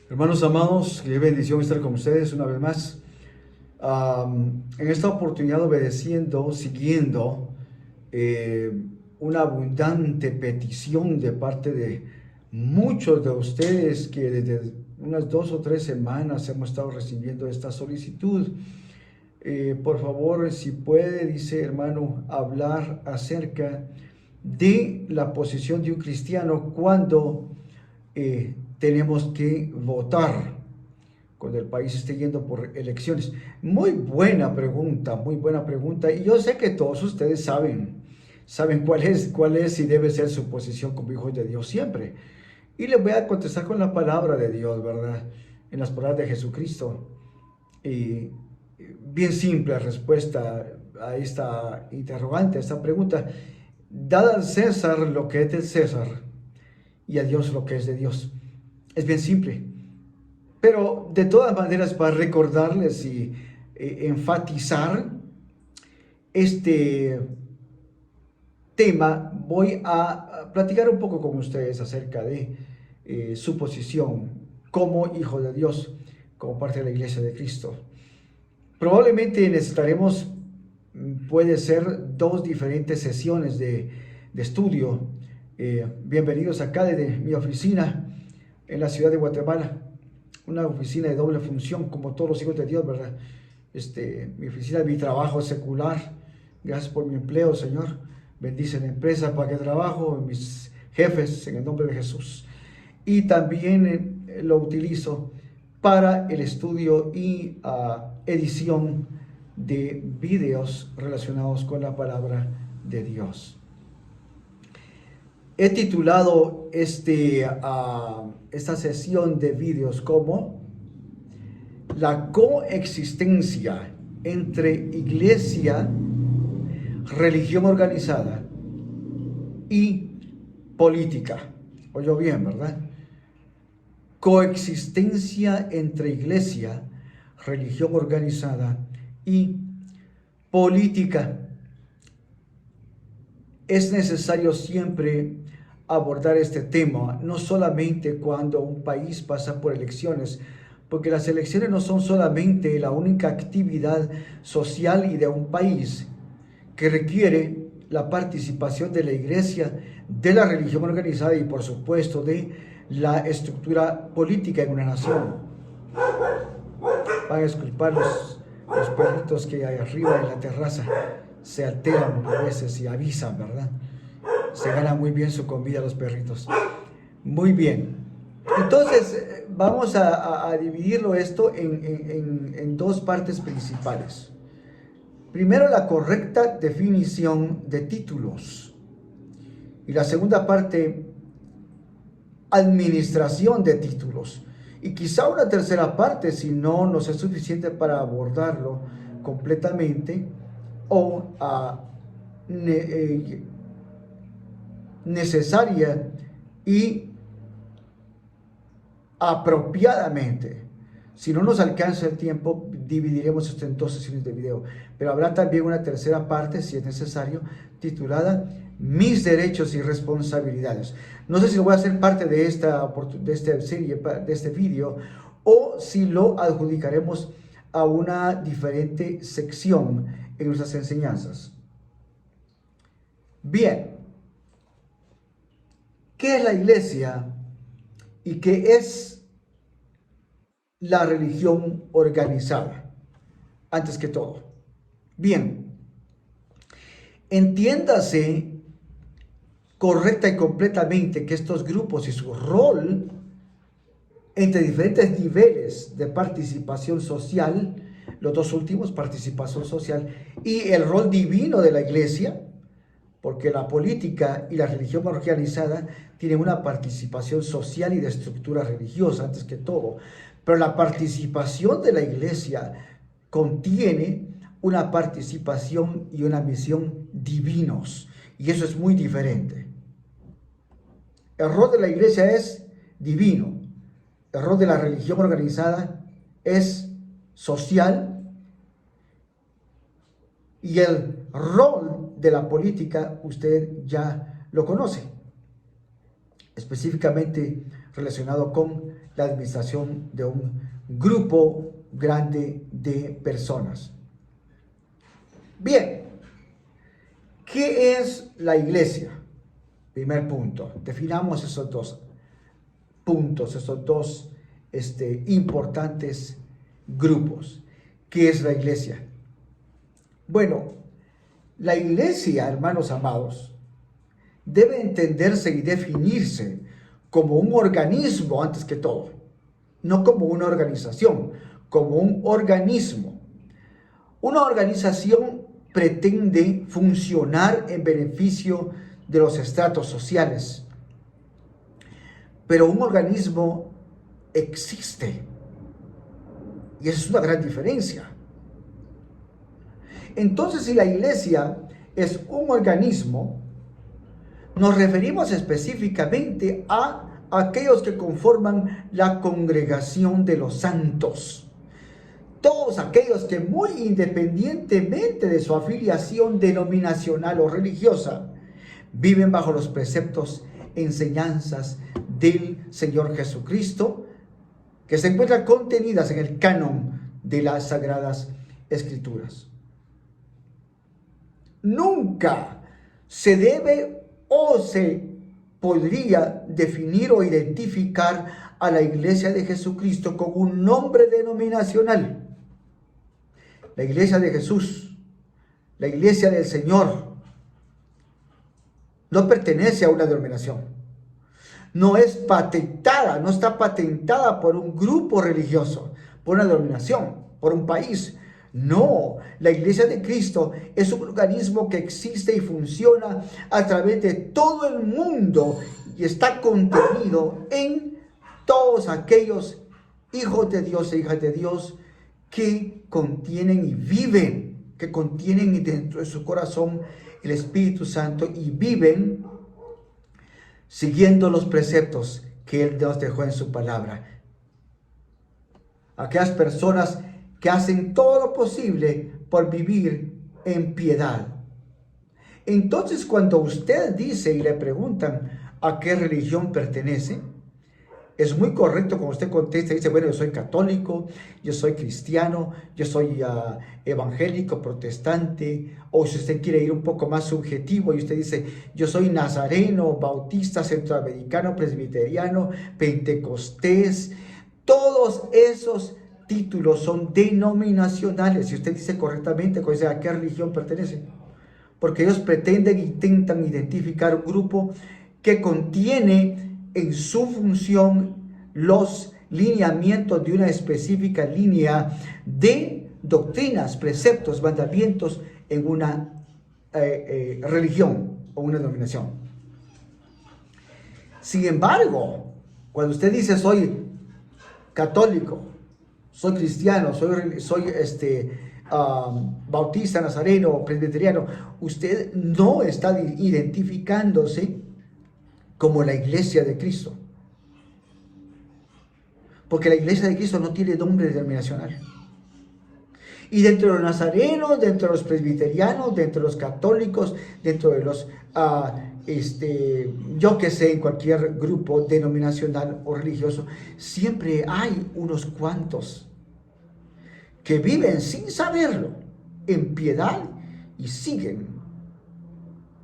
Hermanos amados, qué bendición estar con ustedes una vez más. En esta oportunidad siguiendo eh, una abundante petición de parte de muchos de ustedes que desde unas 2 o 3 semanas hemos estado recibiendo esta solicitud. Por favor, si puede, dice hermano, hablar acerca de la posición de un cristiano cuando tenemos que votar, cuando el país esté yendo por elecciones. Muy buena pregunta, muy buena pregunta. Y yo sé que todos ustedes saben cuál es y debe ser su posición como hijos de Dios siempre. Y les voy a contestar con la palabra de Dios, ¿verdad? En las palabras de Jesucristo. Y bien simple respuesta a esta interrogante, a esta pregunta. Dad al César lo que es del César y a Dios lo que es de Dios. Es bien simple. Pero de todas maneras, para recordarles y enfatizar este tema, voy a platicar un poco con ustedes acerca de su posición como hijo de Dios, como parte de la Iglesia de Cristo. Probablemente necesitaremos, puede ser, 2 diferentes sesiones de estudio. Bienvenidos acá desde mi oficina en la ciudad de Guatemala, una oficina de doble función, como todos los hijos de Dios, ¿verdad? Mi oficina, mi trabajo secular. Gracias por mi empleo, Señor. Bendice la empresa para que trabajo, mis jefes, en el nombre de Jesús. Y también lo utilizo para el estudio y edición de videos relacionados con la palabra de Dios. He titulado esta sesión de videos como la coexistencia entre iglesia, religión organizada y política. Oyó bien, ¿verdad? Coexistencia entre iglesia, religión organizada y política. Es necesario siempre abordar este tema, no solamente cuando un país pasa por elecciones, porque las elecciones no son solamente la única actividad social y de un país que requiere la participación de la iglesia, de la religión organizada y por supuesto de la estructura política en una nación. Van a disculpar los perritos que hay arriba en la terraza, se alteran a veces y avisan, ¿verdad? Se ganan muy bien su comida los perritos. Muy bien. Entonces, vamos a dividirlo esto en 2 partes principales. Primero, la correcta definición de títulos. Y la segunda parte, administración de títulos. Y quizá una tercera parte, si no nos es suficiente para abordarlo completamente o necesaria y apropiadamente. Si no nos alcanza el tiempo, dividiremos esto en 2 sesiones de video. Pero habrá también una tercera parte, si es necesario, titulada Mis derechos y responsabilidades. No sé si lo voy a hacer parte de esta serie, de este video, o si lo adjudicaremos a una diferente sección en nuestras enseñanzas. Bien, ¿qué es la iglesia y qué es la religión organizada? Antes que todo, bien, entiéndase correcta y completamente que estos grupos y su rol entre diferentes niveles de participación social, los 2 últimos, participación social, y el rol divino de la iglesia, porque la política y la religión organizada tienen una participación social y de estructura religiosa antes que todo, pero la participación de la iglesia contiene una participación y una misión divinos, y eso es muy diferente. El rol de la iglesia es divino, el rol de la religión organizada es social, y el rol de la política usted ya lo conoce. Específicamente relacionado con la administración de un grupo grande de personas. Bien, ¿qué es la iglesia? Primer punto, definamos esos dos puntos, esos dos importantes grupos. ¿Qué es la iglesia? Bueno, la iglesia, hermanos amados, debe entenderse y definirse como un organismo antes que todo, no como una organización, como un organismo. Una organización pretende funcionar en beneficio de los estratos sociales, pero un organismo existe, y esa es una gran diferencia. Entonces, si la iglesia es un organismo, nos referimos específicamente a aquellos que conforman la congregación de los santos. Todos aquellos que, muy independientemente de su afiliación denominacional o religiosa, viven bajo los preceptos, enseñanzas del Señor Jesucristo, que se encuentran contenidas en el canon de las Sagradas Escrituras. Nunca se debe o se podría definir o identificar a la Iglesia de Jesucristo con un nombre denominacional. La Iglesia de Jesús, la Iglesia del Señor, no pertenece a una denominación. No es patentada, no está patentada por un grupo religioso, por una denominación, por un país. No, la Iglesia de Cristo es un organismo que existe y funciona a través de todo el mundo y está contenido en todos aquellos hijos de Dios e hijas de Dios que contienen y viven, que contienen dentro de su corazón el Espíritu Santo y viven siguiendo los preceptos que Él nos dejó en su palabra. Aquellas personas que hacen todo lo posible por vivir en piedad. Entonces, cuando usted dice y le preguntan a qué religión pertenece, es muy correcto cuando usted contesta y dice, bueno, yo soy católico, yo soy cristiano, yo soy evangélico, protestante, o si usted quiere ir un poco más subjetivo y usted dice, yo soy nazareno, bautista, centroamericano, presbiteriano, pentecostés. Todos esos títulos son denominacionales. Si usted dice correctamente, ¿a qué religión pertenece? Porque ellos intentan identificar un grupo que contiene en su función los lineamientos de una específica línea de doctrinas, preceptos, mandamientos en una religión o una denominación. Sin embargo, cuando usted dice soy católico, soy cristiano, soy bautista, nazareno, presbiteriano, usted no está identificándose como la Iglesia de Cristo. Porque la Iglesia de Cristo no tiene nombre denominacional. Y dentro de los nazarenos, dentro de los presbiterianos, dentro de los católicos, dentro de los, yo que sé, en cualquier grupo denominacional o religioso, siempre hay unos cuantos que viven sin saberlo, en piedad y siguen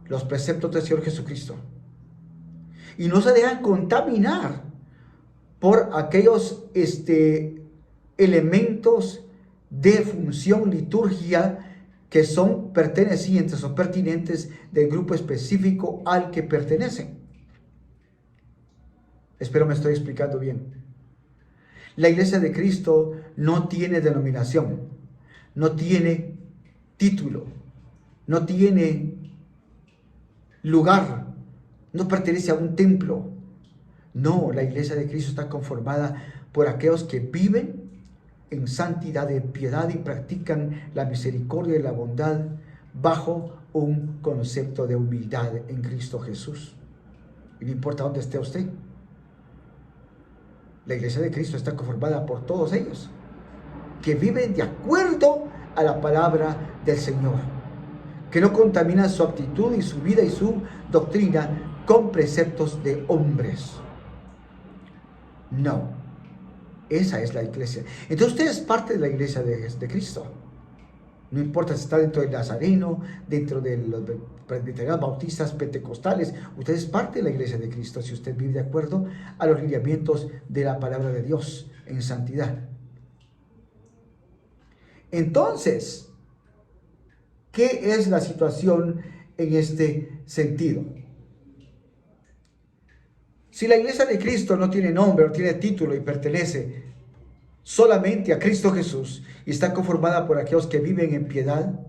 los preceptos del Señor Jesucristo. Y no se dejan contaminar por aquellos elementos de función, liturgia, que son pertenecientes o pertinentes del grupo específico al que pertenecen. Espero me estoy explicando bien. La Iglesia de Cristo no tiene denominación, no tiene título, no tiene lugar, no pertenece a un templo. No, la Iglesia de Cristo está conformada por aquellos que viven en santidad, en piedad y practican la misericordia y la bondad bajo un concepto de humildad en Cristo Jesús. Y no importa dónde esté usted, la Iglesia de Cristo está conformada por todos ellos que viven de acuerdo a la palabra del Señor, que no contaminan su actitud y su vida y su doctrina con preceptos de hombres. No, esa es la iglesia. Entonces usted es parte de la iglesia de Cristo. No importa si está dentro del Nazareno, dentro de los presbiterianos, bautistas, pentecostales, usted es parte de la iglesia de Cristo si usted vive de acuerdo a los lineamientos de la palabra de Dios en santidad. Entonces, ¿qué es la situación en este sentido? Si la iglesia de Cristo no tiene nombre, no tiene título y pertenece solamente a Cristo Jesús y está conformada por aquellos que viven en piedad,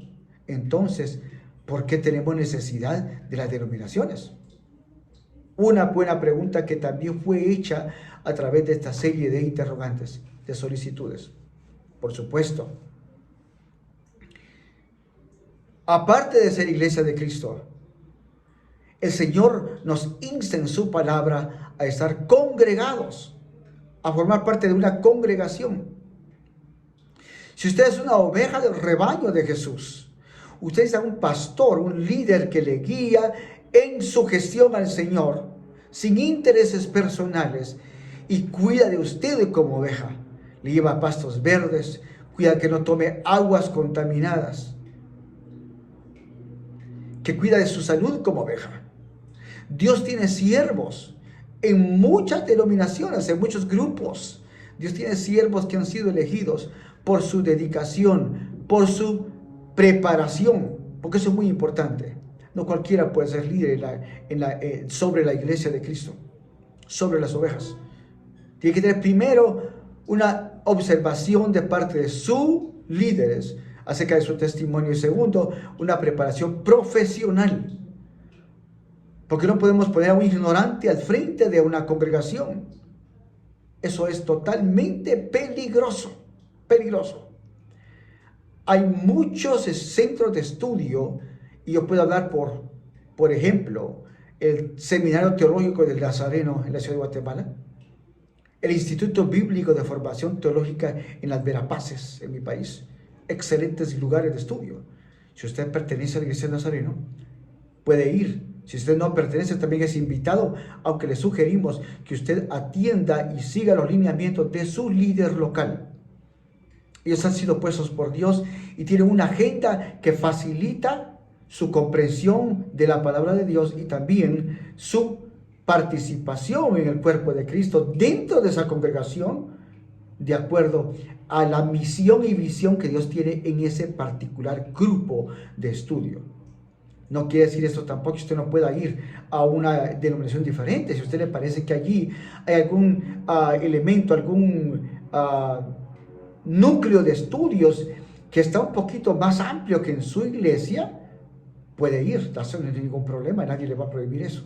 entonces, ¿por qué tenemos necesidad de las denominaciones? Una buena pregunta que también fue hecha a través de esta serie de interrogantes, de solicitudes. Por supuesto, aparte de ser iglesia de Cristo, el Señor nos insta en su palabra a estar congregados, a formar parte de una congregación. Si usted es una oveja del rebaño de Jesús, usted es un pastor, un líder que le guía en su gestión al Señor, sin intereses personales, y cuida de usted como oveja. Le lleva a pastos verdes, cuida que no tome aguas contaminadas, que cuida de su salud como oveja. Dios tiene siervos en muchas denominaciones, en muchos grupos. Dios tiene siervos que han sido elegidos por su dedicación, por su preparación, porque eso es muy importante. No cualquiera puede ser líder sobre la iglesia de Cristo, sobre las ovejas. Tiene que tener primero una observación de parte de sus líderes acerca de su testimonio, y segundo, una preparación profesional. Porque no podemos poner a un ignorante al frente de una congregación. Eso es totalmente peligroso, peligroso. Hay muchos centros de estudio, y yo puedo hablar por ejemplo, el Seminario Teológico del Nazareno en la ciudad de Guatemala, el Instituto Bíblico de Formación Teológica en las Verapaces, en mi país. Excelentes lugares de estudio. Si usted pertenece a la iglesia de Nazareno, puede ir. Si usted no pertenece, también es invitado, aunque le sugerimos que usted atienda y siga los lineamientos de su líder local. Ellos han sido puestos por Dios y tienen una agenda que facilita su comprensión de la palabra de Dios y también su participación en el cuerpo de Cristo dentro de esa congregación, de acuerdo a la misión y visión que Dios tiene en ese particular grupo de estudio. No quiere decir esto tampoco que usted no pueda ir a una denominación diferente. Si a usted le parece que allí hay algún elemento, algún núcleo de estudios que está un poquito más amplio que en su iglesia, puede ir. No hay ningún problema, nadie le va a prohibir eso.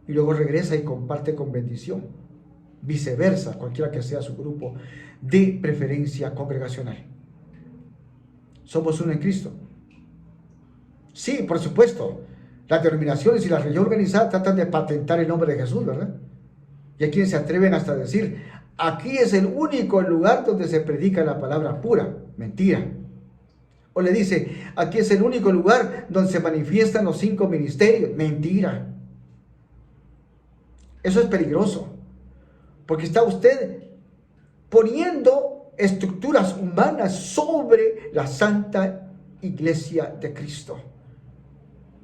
Y luego regresa y comparte con bendición. Viceversa, cualquiera que sea su grupo de preferencia congregacional. Somos uno en Cristo. Sí, por supuesto, las denominaciones y la religión organizada tratan de patentar el nombre de Jesús, ¿verdad? Y hay quienes se atreven hasta a decir, aquí es el único lugar donde se predica la palabra pura. Mentira. O le dice, aquí es el único lugar donde se manifiestan los 5 ministerios. Mentira. Eso es peligroso, porque está usted poniendo estructuras humanas sobre la santa iglesia de Cristo.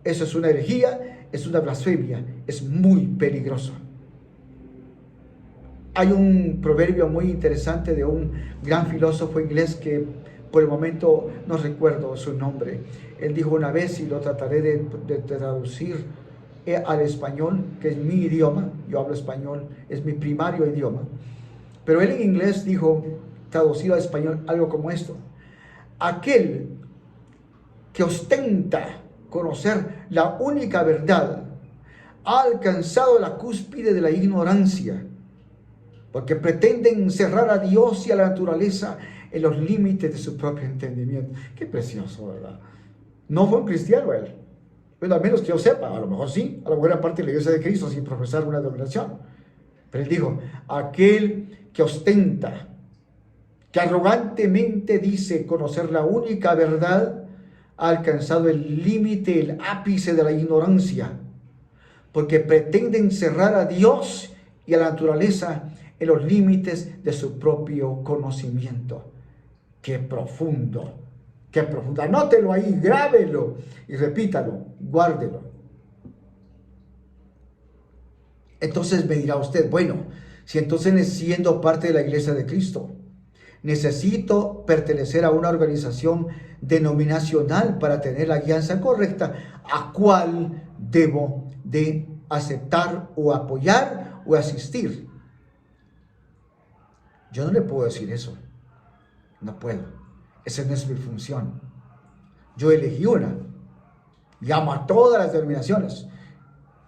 Eso es una herejía, es una blasfemia, es muy peligroso. Hay un proverbio muy interesante de un gran filósofo inglés que por el momento no recuerdo su nombre. Él dijo una vez, y lo trataré de traducir al español, que es mi idioma, yo hablo español, es mi primario idioma. Pero él en inglés dijo, traducido al español, algo como esto: aquel que ostenta conocer la única verdad ha alcanzado la cúspide de la ignorancia, porque pretenden encerrar a Dios y a la naturaleza en los límites de su propio entendimiento. Qué precioso, ¿verdad? No fue un cristiano él. Bueno, al menos que yo sepa, a lo mejor sí, a lo mejor era parte de la iglesia de Cristo sin profesar una denominación. Pero él dijo, aquel que ostenta, que arrogantemente dice conocer la única verdad, ha alcanzado el límite, el ápice de la ignorancia, porque pretende encerrar a Dios y a la naturaleza en los límites de su propio conocimiento. ¡Qué profundo! ¡Qué profundo! Anótelo ahí, grábelo y repítalo, guárdelo. Entonces me dirá usted, bueno, si entonces siendo parte de la iglesia de Cristo, necesito pertenecer a una organización denominacional para tener la guianza correcta, ¿a cuál debo de aceptar o apoyar o asistir? Yo no le puedo decir eso. No puedo. Esa no es mi función. Yo elegí una. Llamo a todas las denominaciones.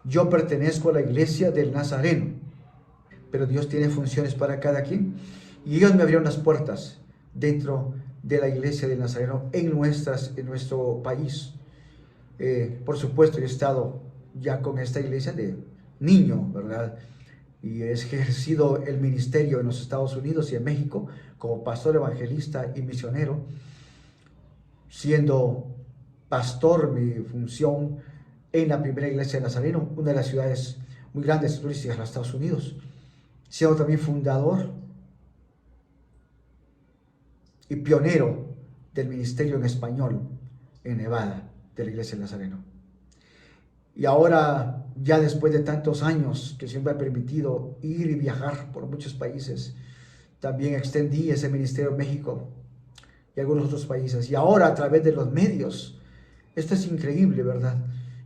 Yo pertenezco a la iglesia del Nazareno. Pero Dios tiene funciones para cada quien. Y ellos me abrieron las puertas dentro de la iglesia del Nazareno en nuestro país. Por supuesto, yo he estado ya con esta iglesia de niño, ¿verdad? Y he ejercido el ministerio en los Estados Unidos y en México como pastor evangelista y misionero, siendo pastor mi función en la primera iglesia de Nazareno, una de las ciudades muy grandes turísticas de los Estados Unidos, siendo también fundador y pionero del ministerio en español en Nevada de la iglesia de Nazareno. Y ahora, ya después de tantos años que siempre ha permitido ir y viajar por muchos países, también extendí ese ministerio en México y algunos otros países. Y ahora a través de los medios, esto es increíble, ¿verdad?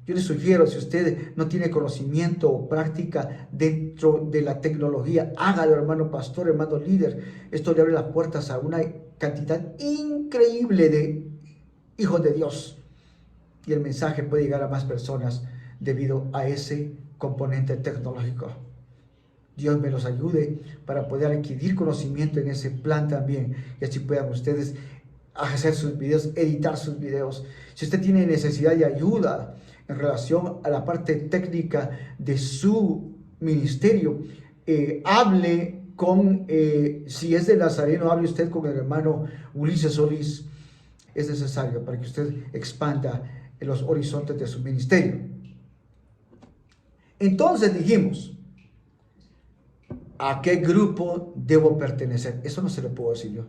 Yo le sugiero, si usted no tiene conocimiento o práctica dentro de la tecnología, hágalo, hermano pastor, hermano líder. Esto le abre las puertas a una cantidad increíble de hijos de Dios. Y el mensaje puede llegar a más personas debido a ese componente tecnológico. Dios me los ayude para poder adquirir conocimiento en ese plan también. Y así puedan ustedes hacer sus videos, editar sus videos. Si usted tiene necesidad de ayuda en relación a la parte técnica de su ministerio, hable con, si es de Nazareno, hable usted con el hermano Ulises Solís. Es necesario para que usted expanda en los horizontes de su ministerio. Entonces dijimos, ¿a qué grupo debo pertenecer? Eso no se lo puedo decir yo.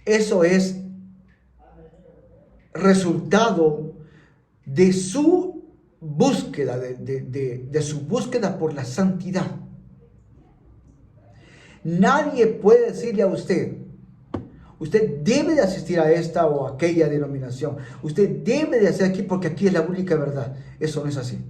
Eso es resultado de su búsqueda, de su búsqueda por la santidad. Nadie puede decirle a usted, usted debe de asistir a esta o aquella denominación. Usted debe de hacer aquí porque aquí es la única verdad. Eso no es así.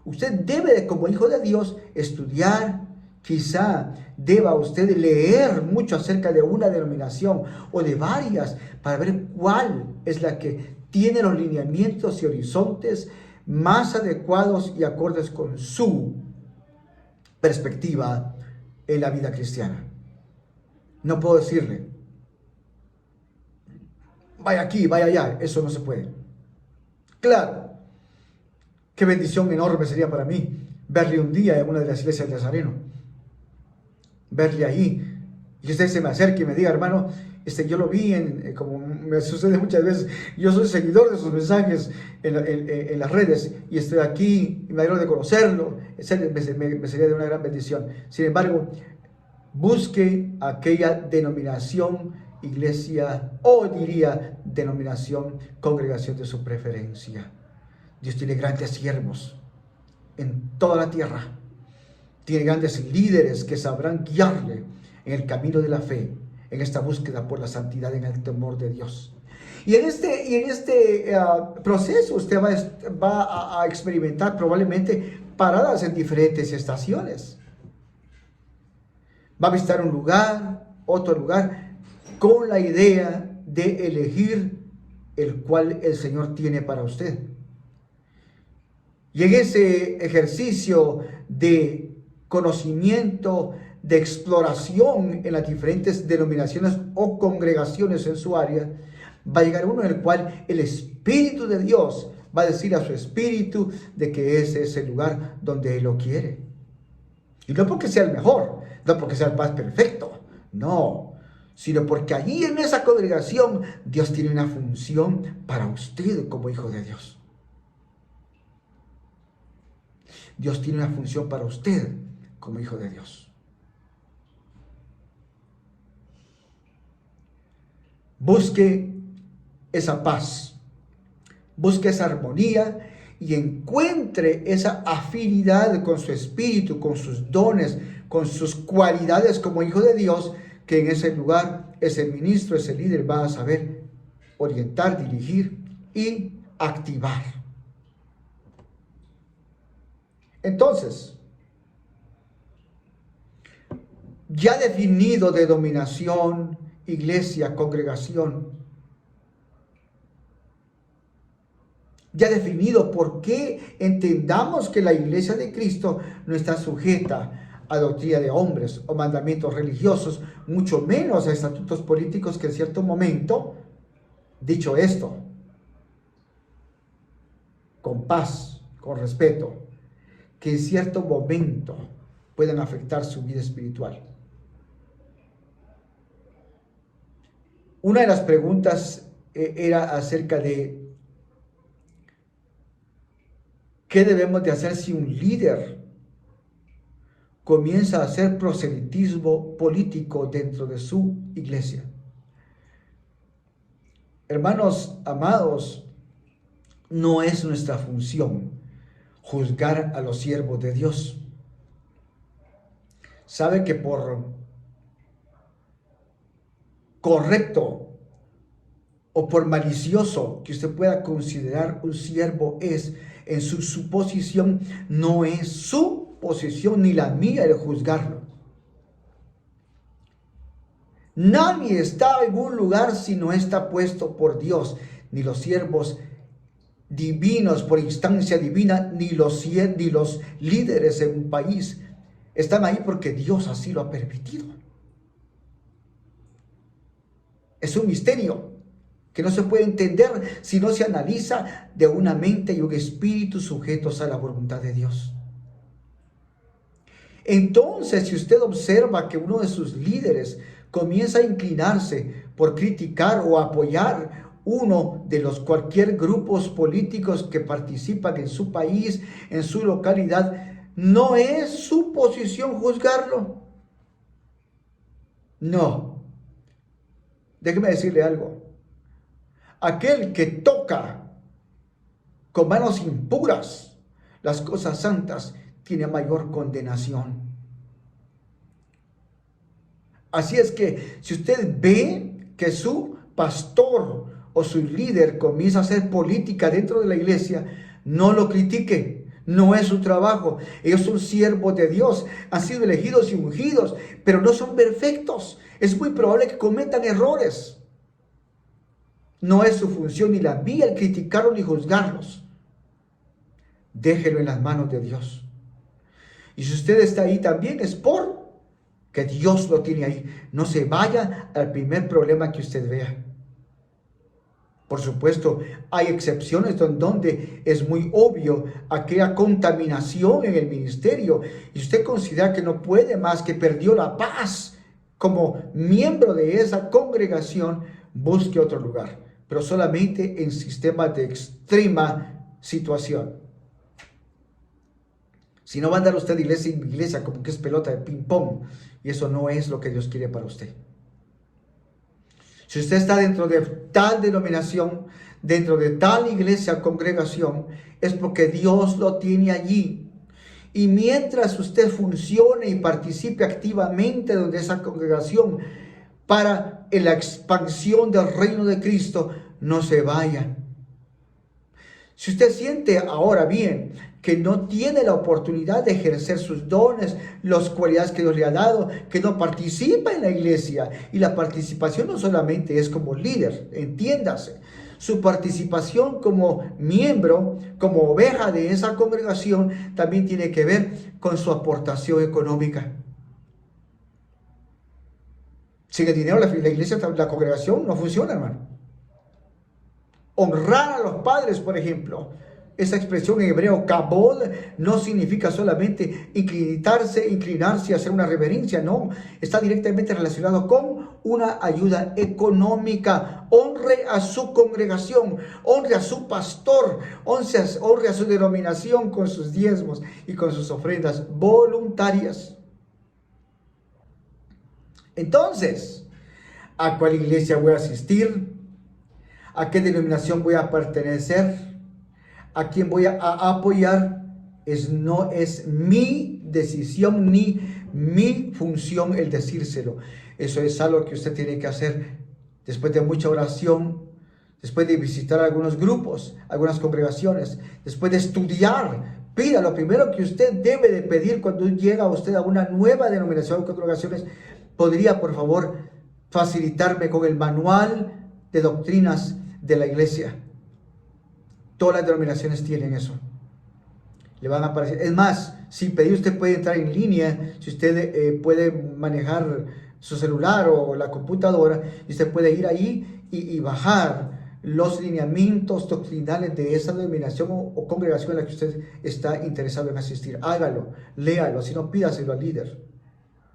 Usted debe de, como hijo de Dios, estudiar. Quizá deba usted leer mucho acerca de una denominación o de varias para ver cuál es la que tiene los lineamientos y horizontes más adecuados y acordes con su perspectiva en la vida cristiana. No puedo decirle, vaya aquí, vaya allá. Eso no se puede. Claro, qué bendición enorme sería para mí verle un día en una de las iglesias de Nazareno. Verle ahí. Y usted se me acerque y me diga, hermano, yo lo vi, como me sucede muchas veces, yo soy seguidor de sus mensajes en las redes y estoy aquí y me alegro de conocerlo. Me sería de una gran bendición. Sin embargo, busque aquella denominación, iglesia, o diría denominación, congregación de su preferencia. Dios tiene grandes siervos en toda la tierra. Tiene grandes líderes que sabrán guiarle en el camino de la fe, en esta búsqueda por la santidad, en el temor de Dios. Y en este proceso usted va a experimentar probablemente paradas en diferentes estaciones. Va a visitar un lugar, otro lugar, con la idea de elegir el cual el Señor tiene para usted. Y en ese ejercicio de conocimiento, de exploración en las diferentes denominaciones o congregaciones en su área, va a llegar uno en el cual el Espíritu de Dios va a decir a su espíritu de que ese es el lugar donde Él lo quiere. Y no porque sea el mejor, no porque sea el más perfecto, no, sino porque allí en esa congregación Dios tiene una función para usted como hijo de Dios. Dios tiene una función para usted como hijo de Dios. Busque esa paz, busque esa armonía y encuentre esa afinidad con su espíritu, con sus dones, con sus cualidades como hijo de Dios, que en ese lugar ese ministro, ese líder va a saber orientar, dirigir y activar. Entonces, ya definido denominación, iglesia, congregación, ya definido por qué entendamos que la iglesia de Cristo no está sujeta a doctrina de hombres o mandamientos religiosos, mucho menos a estatutos políticos que en cierto momento, dicho esto, con paz, con respeto, que en cierto momento puedan afectar su vida espiritual. Una de las preguntas era acerca de qué debemos de hacer si un líder comienza a hacer proselitismo político dentro de su iglesia. Hermanos amados, no es nuestra función juzgar a los siervos de Dios. Sabe que por correcto o por malicioso que usted pueda considerar un siervo es, en su suposición, no es su posición ni la mía el juzgarlo. Nadie está en un lugar si no está puesto por Dios, ni los siervos divinos por instancia divina, ni los líderes en un país están ahí porque Dios así lo ha permitido. Es un misterio que no se puede entender si no se analiza de una mente y un espíritu sujetos a la voluntad de Dios. Entonces, si usted observa que uno de sus líderes comienza a inclinarse por criticar o apoyar uno de los cualquier grupos políticos que participan en su país, en su localidad, no es su posición juzgarlo. No. Déjeme decirle algo. Aquel que toca con manos impuras las cosas santas tiene mayor condenación. Así es que si usted ve que su pastor o su líder comienza a hacer política dentro de la iglesia, no lo critique. No es su trabajo. Ellos son siervos de Dios, han sido elegidos y ungidos, pero no son perfectos. Es muy probable que cometan errores. No es su función ni la mía el criticarlos ni juzgarlos. Déjelo en las manos de Dios. Y si usted está ahí también es porque Dios lo tiene ahí. No se vaya al primer problema que usted vea. Por supuesto, hay excepciones donde es muy obvio aquella contaminación en el ministerio y usted considera que no puede más, que perdió la paz como miembro de esa congregación, busque otro lugar, pero solamente en sistemas de extrema situación. Si no va a andar usted de iglesia en iglesia como que es pelota de ping pong, y eso no es lo que Dios quiere para usted. Si usted está dentro de tal denominación, dentro de tal iglesia, congregación, es porque Dios lo tiene allí. Y mientras usted funcione y participe activamente de esa congregación para la expansión del reino de Cristo, no se vaya. Si usted siente ahora bien que no tiene la oportunidad de ejercer sus dones, las cualidades que Dios le ha dado, que no participa en la iglesia, y la participación no solamente es como líder, entiéndase, su participación como miembro, como oveja de esa congregación, también tiene que ver con su aportación económica. Sin el dinero la iglesia, la congregación no funciona, hermano. Honrar a los padres, por ejemplo, Esa expresión en hebreo, kabod, no significa solamente inclinarse y hacer una reverencia, no. Está directamente relacionado con una ayuda económica. Honre a su congregación, honre a su pastor, honre a su denominación con sus diezmos y con sus ofrendas voluntarias. Entonces, ¿a cuál iglesia voy a asistir? ¿A qué denominación voy a pertenecer? ¿A quién voy a apoyar? No es mi decisión ni mi función el decírselo. Eso es algo que usted tiene que hacer después de mucha oración, después de visitar algunos grupos, algunas congregaciones, después de estudiar. Pida, lo primero que usted debe de pedir cuando llega usted a una nueva denominación de congregaciones: ¿podría, por favor, facilitarme con el manual de doctrinas de la iglesia? Todas las denominaciones tienen eso. Le van a aparecer. Es más, sin pedir, usted puede entrar en línea. Si usted puede manejar su celular o la computadora, y usted puede ir ahí y bajar los lineamientos doctrinales de esa denominación o congregación en la que usted está interesado en asistir. Hágalo, léalo, si no, pídaselo al líder.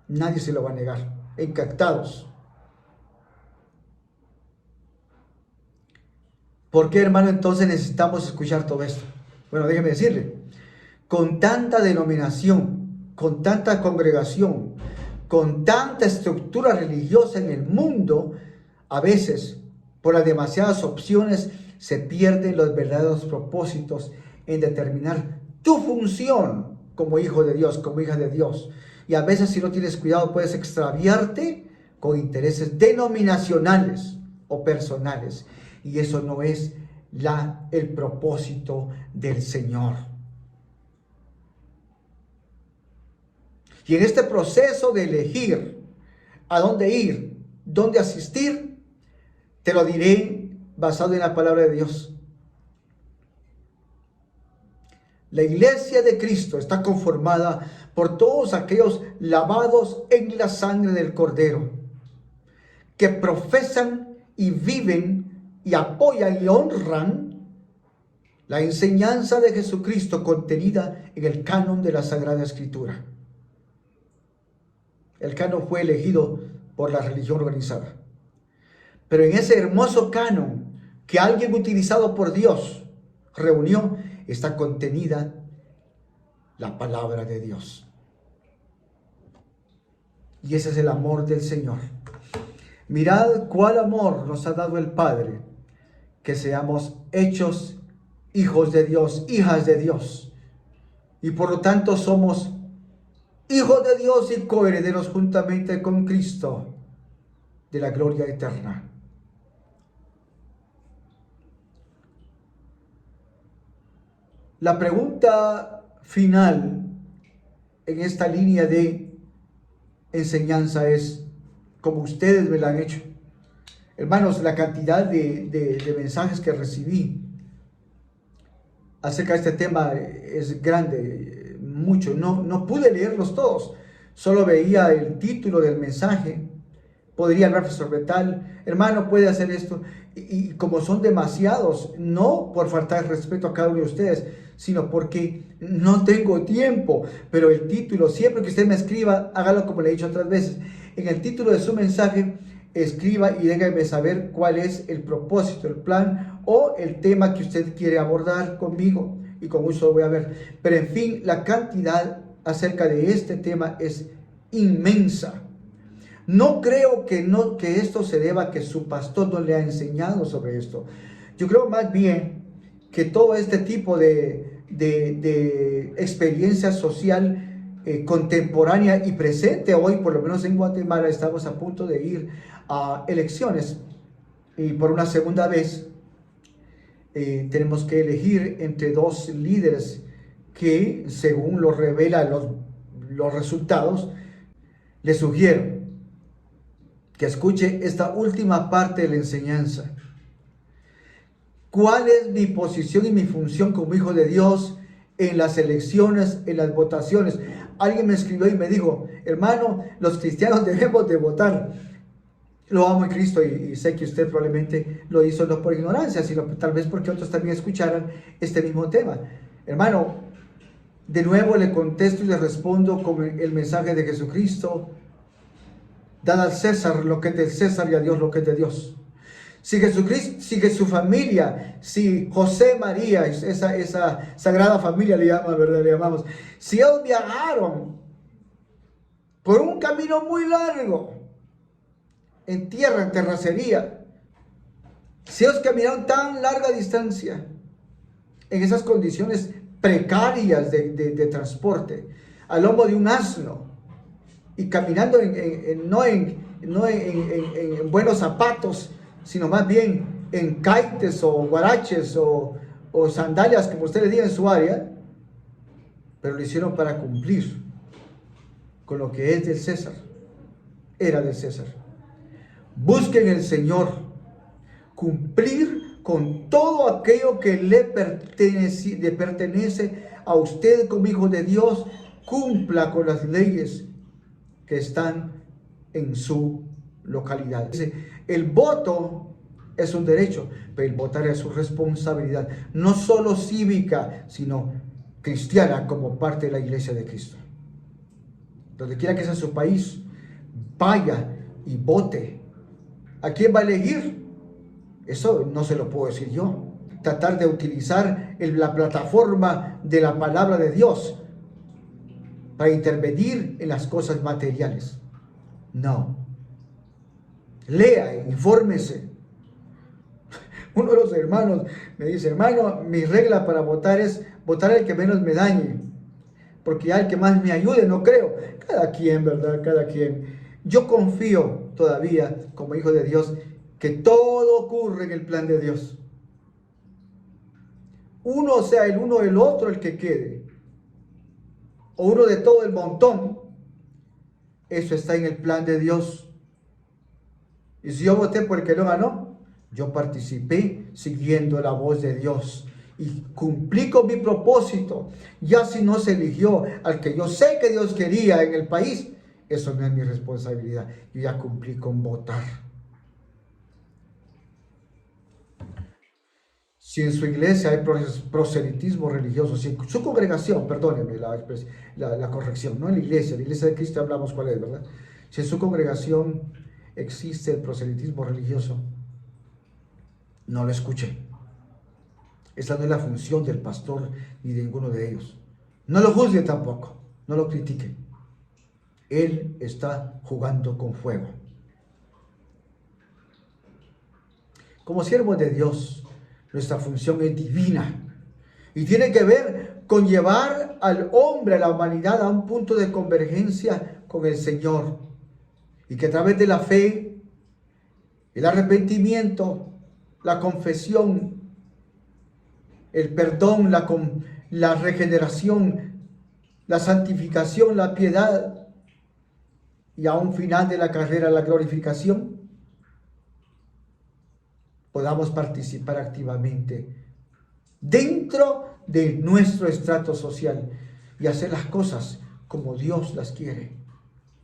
Nadie se lo va a negar. Encantados. ¿Por qué, hermano, entonces necesitamos escuchar todo esto? Bueno, déjeme decirle, con tanta denominación, con tanta congregación, con tanta estructura religiosa en el mundo, a veces, por las demasiadas opciones, se pierden los verdaderos propósitos en determinar tu función como hijo de Dios, como hija de Dios. Y a veces, si no tienes cuidado, puedes extraviarte con intereses denominacionales o personales. Y eso no es el propósito del Señor. Y en este proceso de elegir a dónde ir, dónde asistir, te lo diré basado en la palabra de Dios. La iglesia de Cristo está conformada por todos aquellos lavados en la sangre del Cordero, que profesan y viven y apoyan y honran la enseñanza de Jesucristo contenida en el canon de la Sagrada Escritura. El canon fue elegido por la religión organizada. Pero en ese hermoso canon que alguien utilizado por Dios reunió, está contenida la palabra de Dios. Y ese es el amor del Señor. Mirad cuál amor nos ha dado el Padre, que seamos hechos hijos de Dios, hijas de Dios. Y por lo tanto somos hijos de Dios y coherederos juntamente con Cristo de la gloria eterna. La pregunta final en esta línea de enseñanza es, como ustedes me la han hecho. Hermanos, la cantidad de mensajes que recibí acerca de este tema es grande, mucho. No pude leerlos todos, solo veía el título del mensaje. Podría hablar sobre tal, hermano, puede hacer esto. Y como son demasiados, no por faltar respeto a cada uno de ustedes, sino porque no tengo tiempo. Pero el título, siempre que usted me escriba, hágalo como le he dicho otras veces. En el título de su mensaje, escriba y déjame saber cuál es el propósito, el plan o el tema que usted quiere abordar conmigo. Y con gusto lo voy a ver. Pero en fin, la cantidad acerca de este tema es inmensa. No creo que esto se deba a que su pastor no le ha enseñado sobre esto. Yo creo más bien que todo este tipo de experiencia social contemporánea y presente hoy, por lo menos en Guatemala, estamos a punto de ir a elecciones y por una segunda vez tenemos que elegir entre dos líderes que, según lo revelan los resultados, le sugiero que escuche esta última parte de la enseñanza. ¿Cuál es mi posición y mi función como hijo de Dios en las elecciones, en las votaciones? Alguien me escribió y me dijo, hermano, los cristianos debemos de votar. Lo amo en Cristo y sé que usted probablemente lo hizo no por ignorancia, sino tal vez porque otros también escucharan este mismo tema. Hermano, de nuevo le contesto y le respondo con el mensaje de Jesucristo. Dad al César lo que es del César y a Dios lo que es de Dios. Si Jesucristo, si su familia, si José María, esa sagrada familia le llama, ¿verdad? Le llamamos. Si ellos viajaron por un camino muy largo, en tierra, en terracería, si ellos caminaron tan larga distancia, en esas condiciones precarias de transporte, al lomo de un asno, y caminando no en buenos zapatos, sino más bien en caites o guaraches o sandalias, como usted le diga en su área, pero lo hicieron para cumplir con lo que es del César, era del César. Busquen el Señor, cumplir con todo aquello que le pertenece a usted como hijo de Dios, cumpla con las leyes que están en su localidad. El voto es un derecho, pero el votar es su responsabilidad, no solo cívica, sino cristiana como parte de la iglesia de Cristo. Donde quiera que sea su país, vaya y vote. ¿A quién va a elegir? Eso no se lo puedo decir yo. Tratar de utilizar la plataforma de la palabra de Dios para intervenir en las cosas materiales. No. Lea, infórmese. Uno de los hermanos me dice, hermano, mi regla para votar es votar al que menos me dañe, porque ya el que más me ayude no creo. Cada quien, ¿verdad? Cada quien. Yo confío todavía, como hijo de Dios, que todo ocurre en el plan de Dios. Uno sea el uno el otro el que quede, o uno de todo el montón, eso está en el plan de Dios. Y si yo voté por el que no ganó, yo participé siguiendo la voz de Dios y cumplí con mi propósito. Ya si no se eligió al que yo sé que Dios quería en el país, eso no es mi responsabilidad. Yo ya cumplí con votar. Si en su iglesia hay proselitismo religioso, si en su congregación, perdóneme la corrección, no en la iglesia de Cristo hablamos cuál es, ¿verdad? Si en su congregación existe el proselitismo religioso, no lo escuche. Esa no es la función del pastor ni de ninguno de ellos. No lo juzgue tampoco, no lo critique. Él está jugando con fuego. Como siervos de Dios, nuestra función es divina y tiene que ver con llevar al hombre, a la humanidad, a un punto de convergencia con el Señor, y que a través de la fe, el arrepentimiento, la confesión, el perdón, la regeneración, la santificación, la piedad, y a un final de la carrera, la glorificación, podamos participar activamente dentro de nuestro estrato social y hacer las cosas como Dios las quiere,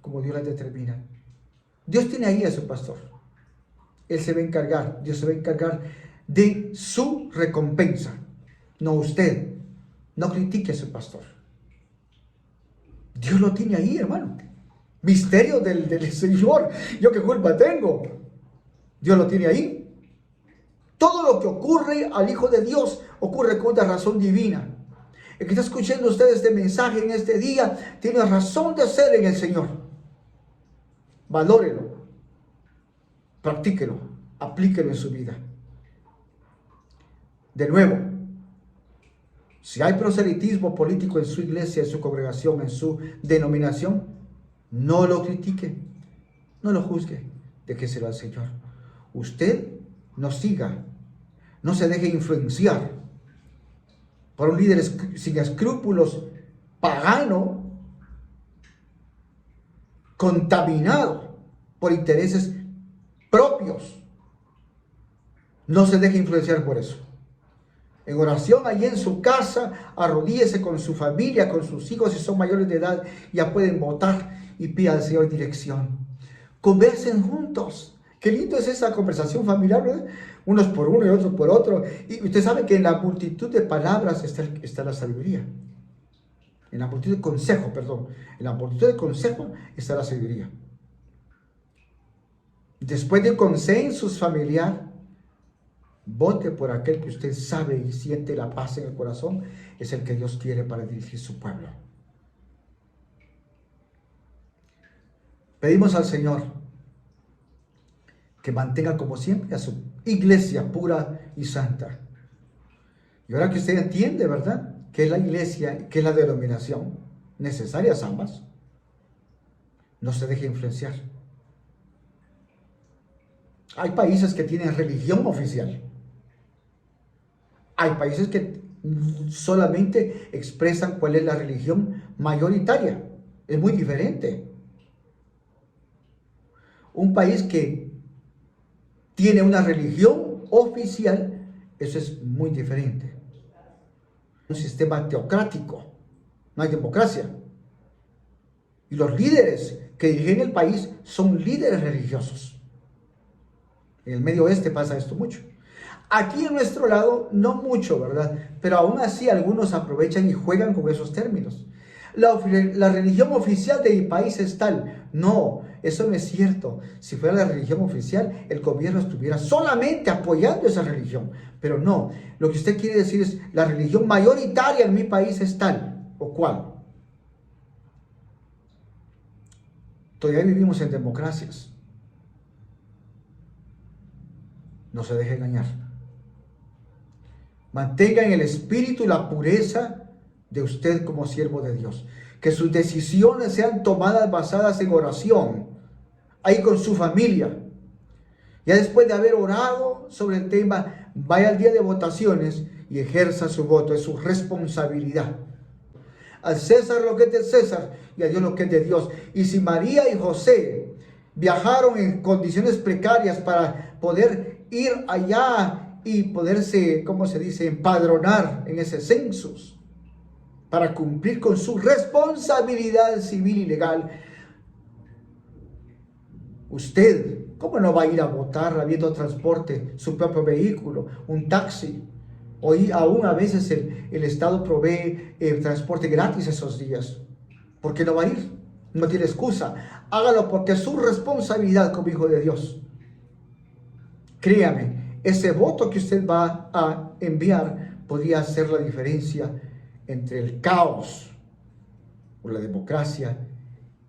como Dios las determina. Dios tiene ahí a su pastor. Él se va a encargar, Dios se va a encargar de su recompensa, no usted. No critique a su pastor. Dios lo tiene ahí, hermano. Misterio del Señor. ¿Yo qué culpa tengo? Dios lo tiene ahí. Todo lo que ocurre al Hijo de Dios ocurre con una razón divina. El que está escuchando usted este mensaje en este día tiene una razón de ser en el Señor. Valórelo, practíquelo, aplíquelo en su vida. De nuevo, si hay proselitismo político en su iglesia, en su congregación, en su denominación, no lo critique, no lo juzgue, déjeselo al Señor. Usted no siga, no se deje influenciar por un líder sin escrúpulos, pagano, contaminado por intereses propios. No se deje influenciar por eso. En oración, allí en su casa, arrodíllese con su familia, con sus hijos, si son mayores de edad, ya pueden votar, y pida al Señor dirección. Conversen juntos Qué lindo es esa conversación familiar, ¿verdad? Unos por uno y otros por otro. Y usted sabe que en la multitud de palabras está la sabiduría. En la multitud de consejos, perdón. En la multitud de consejos está la sabiduría. Después de consensus familiar, vote por aquel que usted sabe y siente la paz en el corazón. Es el que Dios quiere para dirigir su pueblo. Pedimos al Señor que mantenga como siempre a su iglesia pura y santa. Y ahora que usted entiende, ¿verdad?, qué es la iglesia, qué es la denominación, necesarias ambas, no se deje influenciar. Hay países que tienen religión oficial. Hay países que solamente expresan cuál es la religión mayoritaria. Es muy diferente. Un país que tiene una religión oficial, eso es muy diferente. Un sistema teocrático, no hay democracia. Y los líderes que dirigen el país son líderes religiosos. En el Medio Oeste pasa esto mucho. Aquí en nuestro lado no mucho, ¿verdad? Pero aún así algunos aprovechan y juegan con esos términos. La religión oficial de mi país es tal. No, eso no es cierto. Si fuera la religión oficial, el gobierno estuviera solamente apoyando esa religión. Pero no, lo que usted quiere decir es la religión mayoritaria en mi país es tal o cual. Todavía vivimos en democracias. No se deje engañar. Mantenga en el espíritu la pureza de usted como siervo de Dios. Que sus decisiones sean tomadas basadas en oración, ahí con su familia. Ya después de haber orado sobre el tema, vaya al día de votaciones y ejerza su voto. Es su responsabilidad. Al César lo que es de César y a Dios lo que es de Dios. Y si María y José viajaron en condiciones precarias para poder ir allá y poderse, ¿cómo se dice?, empadronar en ese census, para cumplir con su responsabilidad civil y legal, usted, ¿cómo no va a ir a votar habiendo transporte, su propio vehículo, un taxi? Hoy aún a veces el Estado provee transporte gratis esos días. ¿Por qué no va a ir? No tiene excusa. Hágalo porque es su responsabilidad como hijo de Dios. Créame, ese voto que usted va a enviar podría hacer la diferencia entre el caos o la democracia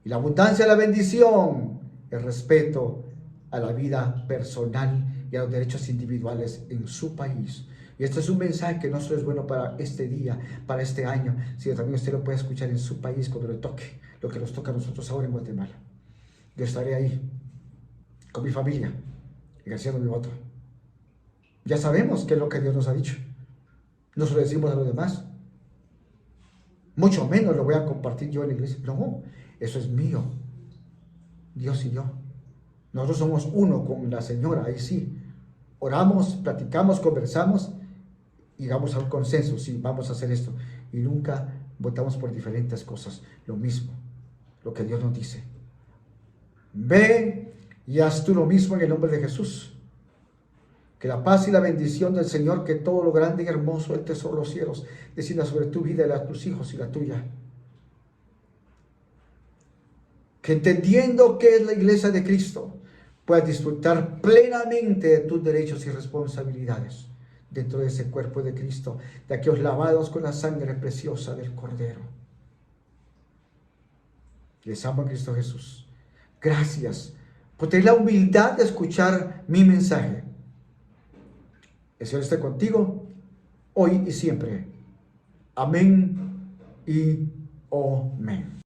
y la abundancia de la bendición, el respeto a la vida personal y a los derechos individuales en su país. Y este es un mensaje que no solo es bueno para este día, para este año, sino también usted lo puede escuchar en su país cuando le toque, lo que nos toca a nosotros ahora en Guatemala. Yo estaré ahí con mi familia, ejerciendo mi voto. Ya sabemos qué es lo que Dios nos ha dicho. No se lo decimos a los demás. Mucho menos lo voy a compartir yo en la iglesia. No, eso es mío. Dios y yo. Nosotros somos uno con la Señora, ahí sí. Oramos, platicamos, conversamos y llegamos a un consenso. Sí, vamos a hacer esto. Y nunca votamos por diferentes cosas. Lo mismo, lo que Dios nos dice. Ve y haz tú lo mismo en el nombre de Jesús. Que la paz y la bendición del Señor, que todo lo grande y hermoso, el tesoro de los cielos, descienda sobre tu vida y la de tus hijos y la tuya. Que entendiendo qué es la iglesia de Cristo, puedas disfrutar plenamente de tus derechos y responsabilidades dentro de ese cuerpo de Cristo, de aquellos lavados con la sangre preciosa del Cordero. Les amo en Cristo Jesús. Gracias por tener la humildad de escuchar mi mensaje. El Señor esté contigo hoy y siempre. Amén y amén.